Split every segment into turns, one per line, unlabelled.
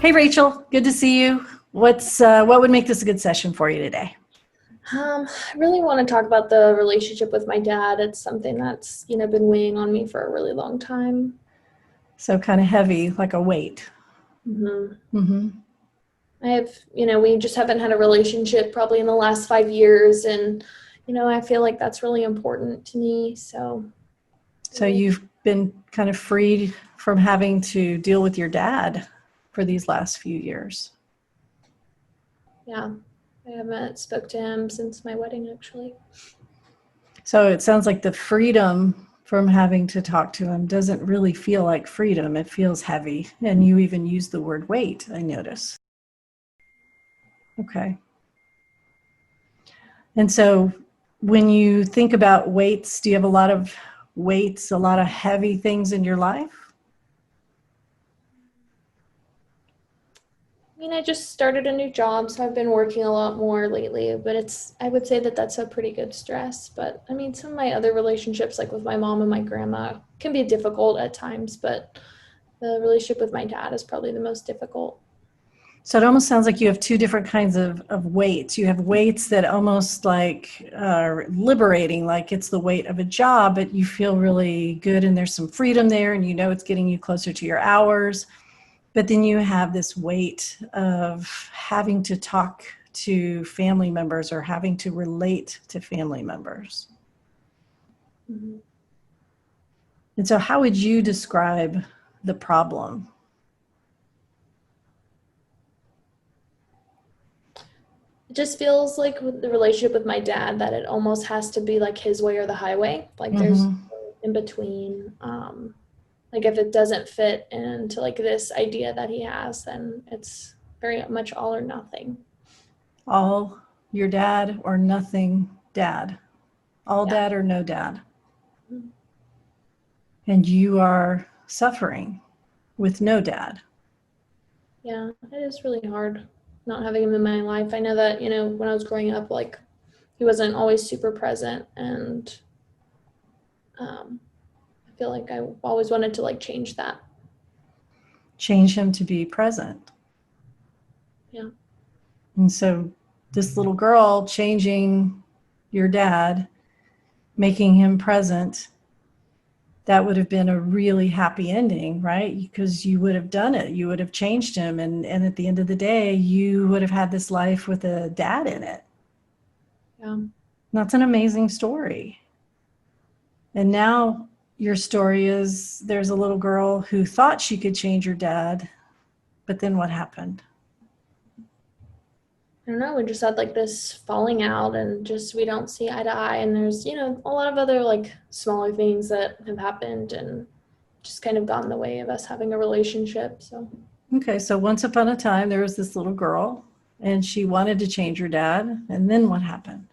Hey, Rachel, good to see you. What would make this a good session for you today?
I really want to talk about the relationship with my dad. It's something that's, been weighing on me for a really long time.
So kind of heavy, like a weight.
hmm
Mm-hmm.
we just haven't had a relationship probably in the last 5 years. And, I feel like that's really important to me. So,
So you've been kind of freed from having to deal with your dad for these last few years.
yeah, I haven't spoke to him since my wedding, actually.
So it sounds like the freedom from having to talk to him doesn't really feel like freedom. It feels heavy. And you even use the word weight, I notice. Okay. And so when you think about weights, do you have a lot of weights, a lot of heavy things in your life?
I just started a new job, so I've been working a lot more lately, but I would say that that's a pretty good stress. But some of my other relationships, like with my mom and my grandma, can be difficult at times, but the relationship with my dad is probably the most difficult.
So it almost sounds like you have two different kinds of weights. You have weights that almost like are liberating, like it's the weight of a job, but you feel really good and there's some freedom there and you know it's getting you closer to your hours. But then you have this weight of having to talk to family members or having to relate to family members.
Mhm.
And so how would you describe the problem?
It just feels like with the relationship with my dad that it almost has to be like his way or the highway. Like there's
Mm-hmm.
no in between. Like if it doesn't fit into like this idea that he has, then it's very much all or nothing.
All your dad or nothing dad. All
Yeah.
dad or no dad. And you are suffering with no dad.
Yeah, it is really hard not having him in my life. I know that, when I was growing up, like he wasn't always super present, and I feel like I always wanted to like change that.
Change him to be present.
Yeah.
And so this little girl changing your dad, making him present, that would have been a really happy ending, right? Because you would have done it. You would have changed him. And at the end of the day, you would have had this life with a dad in it.
Yeah.
That's an amazing story. And now your story is there's a little girl who thought she could change her dad, but then what happened?
I don't know. We just had like this falling out, and just we don't see eye to eye. And there's, a lot of other like smaller things that have happened and just kind of got in the way of us having a relationship. So,
Okay, so once upon a time, there was this little girl and she wanted to change her dad. And then what happened?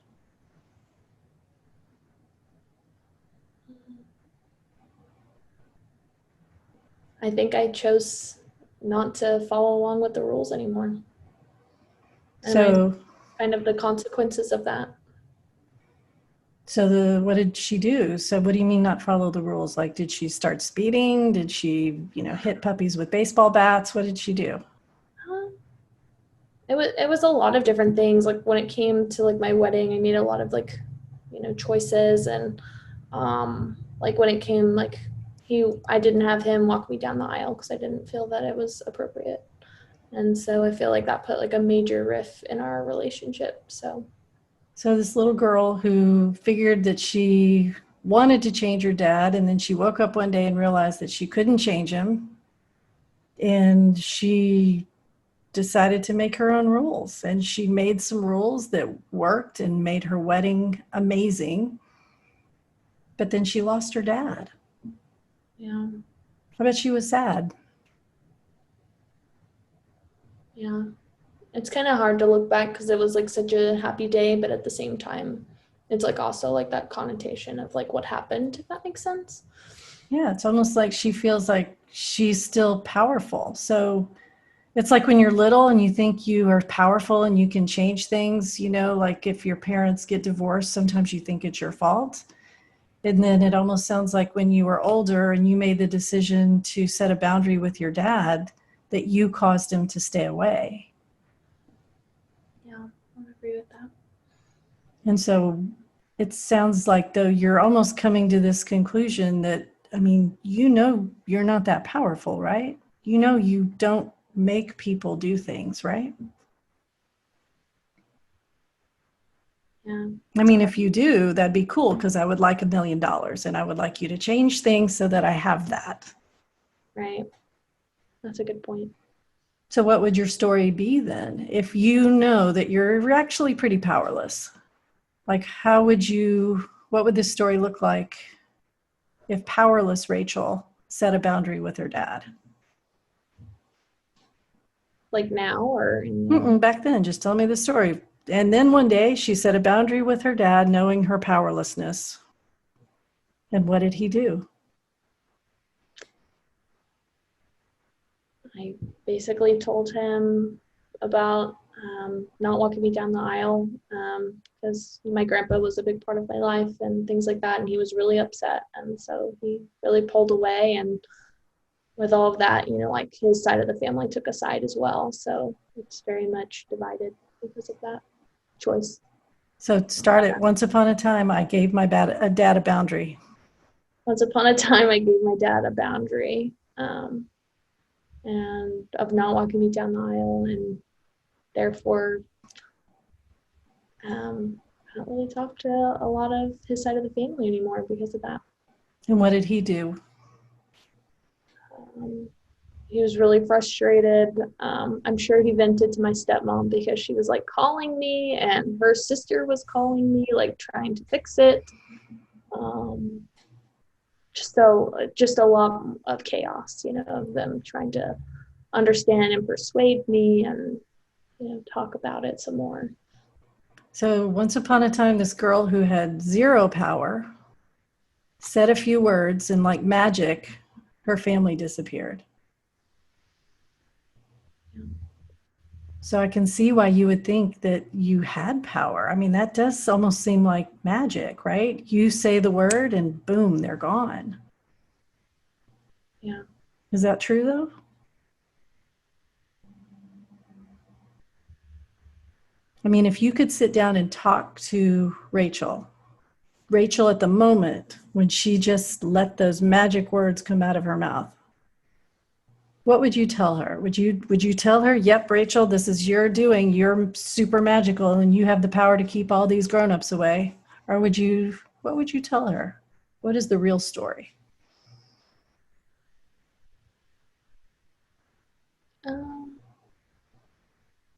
I think I chose not to follow along with the rules anymore. And I
So,
kind of the consequences of that.
what did she do? So what do you mean not follow the rules? Like, did she start speeding? Did she, hit puppies with baseball bats? What did she do?
Uh, it was a lot of different things. Like when it came to like my wedding, I made a lot of like, choices, and like when it came like I didn't have him walk me down the aisle because I didn't feel that it was appropriate. And so I feel like that put like a major rift in our relationship.
So this little girl who figured that she wanted to change her dad, and then she woke up one day and realized that she couldn't change him. And she decided to make her own rules. And she made some rules that worked and made her wedding amazing. But then she lost her dad.
Yeah,
I bet she was sad.
yeah. It's kind of hard to look back because it was like such a happy day, but at the same time, it's like also like that connotation of like what happened, if that makes sense.
Yeah, it's almost like she feels like she's still powerful. So it's like when you're little and you think you are powerful and you can change things, like if your parents get divorced, sometimes you think it's your fault. And then it almost sounds like when you were older and you made the decision to set a boundary with your dad, that you caused him to stay away.
Yeah, I agree with that.
And so it sounds like, though, you're almost coming to this conclusion that, I mean, you know, you're not that powerful, right? You know, you don't make people do things, right?
Yeah.
I mean, if you do, that'd be cool, because I would like $1 million and I would like you to change things so that I have that.
Right. That's a good point.
So what would your story be then? If you know that you're actually pretty powerless, like what would this story look like if powerless Rachel set a boundary with her dad?
Like now or
Back then, just tell me the story. And then one day she set a boundary with her dad, knowing her powerlessness. And what did he do?
I basically told him about not walking me down the aisle because my grandpa was a big part of my life and things like that. And he was really upset. And so he really pulled away. And with all of that, you know, like his side of the family took a side as well. So it's very much divided because of that choice.
So start it. Once upon a time, I gave my dad a boundary.
Once upon a time, I gave my dad a boundary and of not walking me down the aisle, and therefore I don't really talk to a lot of his side of the family anymore because of that.
And what did he do?
He was really frustrated. I'm sure he vented to my stepmom because she was like calling me, and her sister was calling me, like trying to fix it. Just a lot of chaos, you know, of them trying to understand and persuade me and, you know, talk about it some more.
So once upon a time, this girl who had zero power said a few words, and like magic, her family disappeared.
Yeah.
So I can see why you would think that you had power. I mean, that does almost seem like magic, right? You say the word and boom, they're gone.
Yeah.
Is that true though? I mean, if you could sit down and talk to Rachel at the moment when she just let those magic words come out of her mouth, what would you tell her? Would you tell her, yep, Rachel, this is your doing, you're super magical and you have the power to keep all these grown-ups away? Or what would you tell her? What is the real story?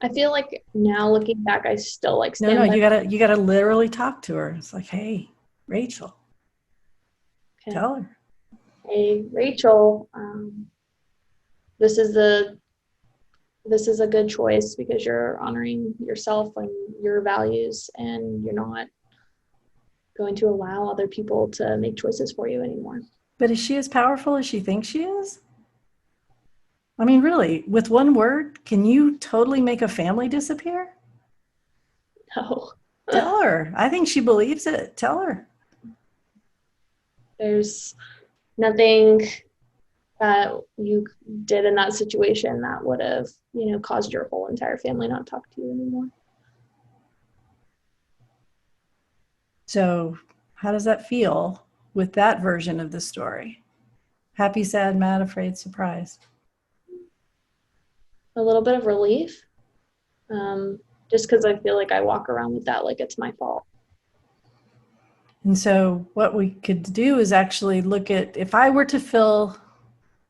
I feel like now looking back, I still like
No,
stand by.
you gotta literally talk to her. It's like, hey, Rachel,
Okay.
tell her.
Hey, Rachel, this is a good choice because you're honoring yourself and your values, and you're not going to allow other people to make choices for you anymore.
But is she as powerful as she thinks she is? I mean, really, with one word, can you totally make a family disappear?
No.
Tell her. I think she believes it. Tell her.
There's nothing that you did in that situation that would have, you know, caused your whole entire family not to talk to you anymore.
So how does that feel with that version of the story? Happy, sad, mad, afraid, surprised.
A little bit of relief, just because I feel like I walk around with that like it's my fault.
And so what we could do is actually look at, if I were to fill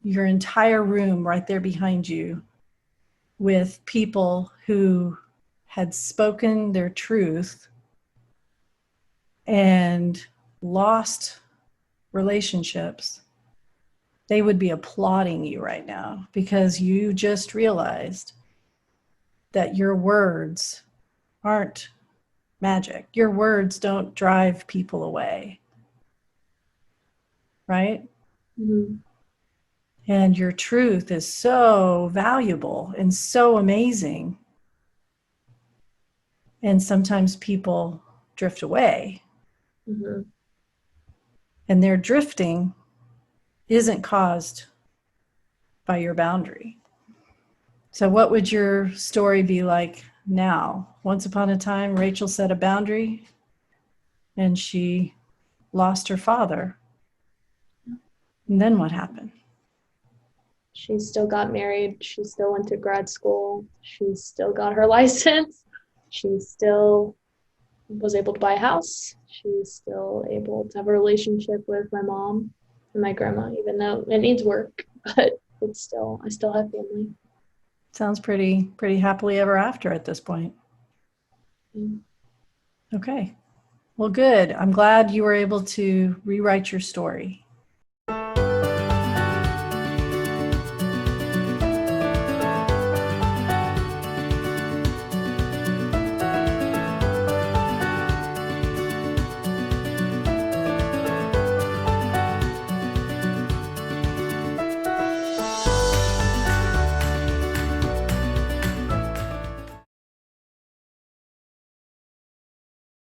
your entire room right there behind you with people who had spoken their truth and lost relationships, they would be applauding you right now because you just realized that your words aren't magic. Your words don't drive people away, right?
Mm-hmm.
And your truth is so valuable and so amazing. And sometimes people drift away.
Mm-hmm.
And their drifting isn't caused by your boundary. So what would your story be like now? Once upon a time, Rachel set a boundary and she lost her father. And then what happened?
She still got married. She still went to grad school. She still got her license. She still was able to buy a house. She's still able to have a relationship with my mom and my grandma, even though it needs work, but it's still, I still have family.
Sounds pretty happily ever after at this point.
Mm.
Okay. Well, good. I'm glad you were able to rewrite your story.